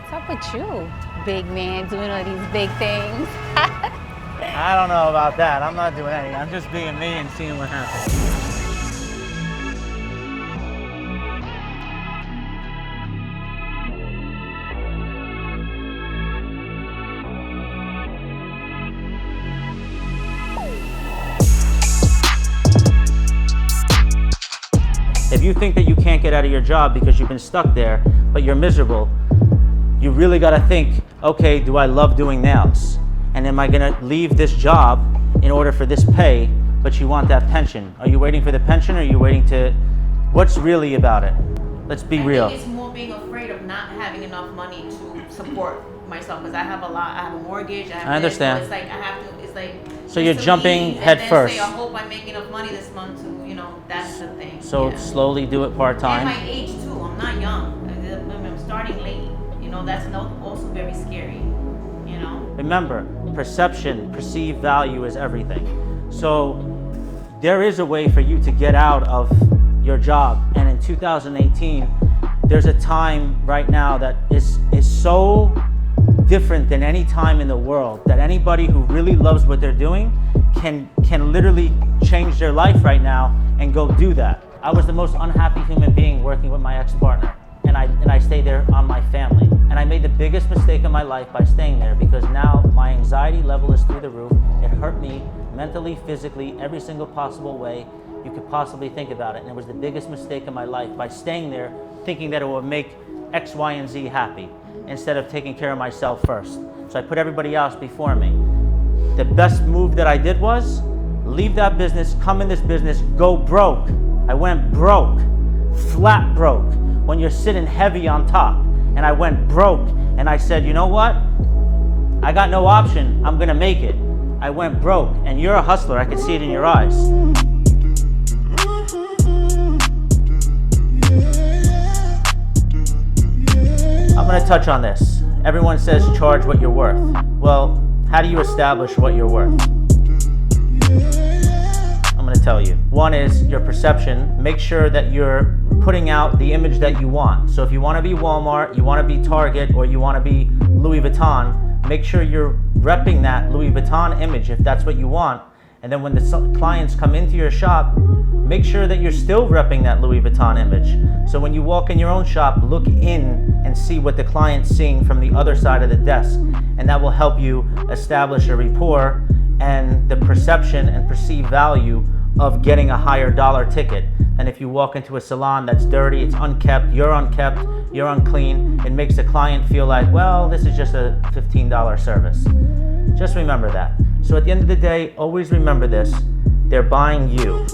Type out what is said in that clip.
What's up with you, big man, doing all these big things? I don't know about that. I'm not doing anything. I'm just being me and seeing what happens. If you think that you can't get out of your job because you've been stuck there, but you're miserable, you really got to think, okay, do I love doing nails? And am I going to leave this job in order for this pay, but you want that pension? Are you waiting for the pension, or are you waiting to, what's really about it? Let's be real. I think it's more being afraid of not having enough money to support myself, because I have a mortgage. I understand. This, so it's like I have to, it's like. So you're jumping head first. Say, I hope I make enough money this month to, that's the thing. So slowly do it part-time. And my age too, I'm not young. I'm starting late. That's also very scary, Remember, perceived value is everything. So there is a way for you to get out of your job. And in 2018, there's a time right now that is so different than any time in the world, that anybody who really loves what they're doing can literally change their life right now and go do that. I was the most unhappy human being working with my ex-partner, and I stayed there on my family. And I made the biggest mistake of my life by staying there, because now my anxiety level is through the roof. It hurt me mentally, physically, every single possible way you could possibly think about it. And it was the biggest mistake of my life by staying there, thinking that it would make X, Y, and Z happy, instead of taking care of myself first. So I put everybody else before me. The best move that I did was leave that business, come in this business, go broke. I went broke, flat broke, when you're sitting heavy on top. And I went broke, and I said, you know what? I got no option, I'm gonna make it. I went broke, and you're a hustler, I can see it in your eyes. I'm gonna touch on this. Everyone says charge what you're worth. Well, how do you establish what you're worth? I'm gonna tell you. One is your perception. Make sure that you're putting out the image that you want. So if you wanna be Walmart, you wanna be Target, or you wanna be Louis Vuitton, make sure you're repping that Louis Vuitton image if that's what you want. And then when the clients come into your shop, make sure that you're still repping that Louis Vuitton image. So when you walk in your own shop, look in and see what the client's seeing from the other side of the desk. And that will help you establish a rapport and the perception and perceived value of getting a higher dollar ticket. And if you walk into a salon that's dirty, it's unkept, you're unclean, it makes the client feel like, well, this is just a $15 service. Just remember that. So at the end of the day, always remember this, they're buying you.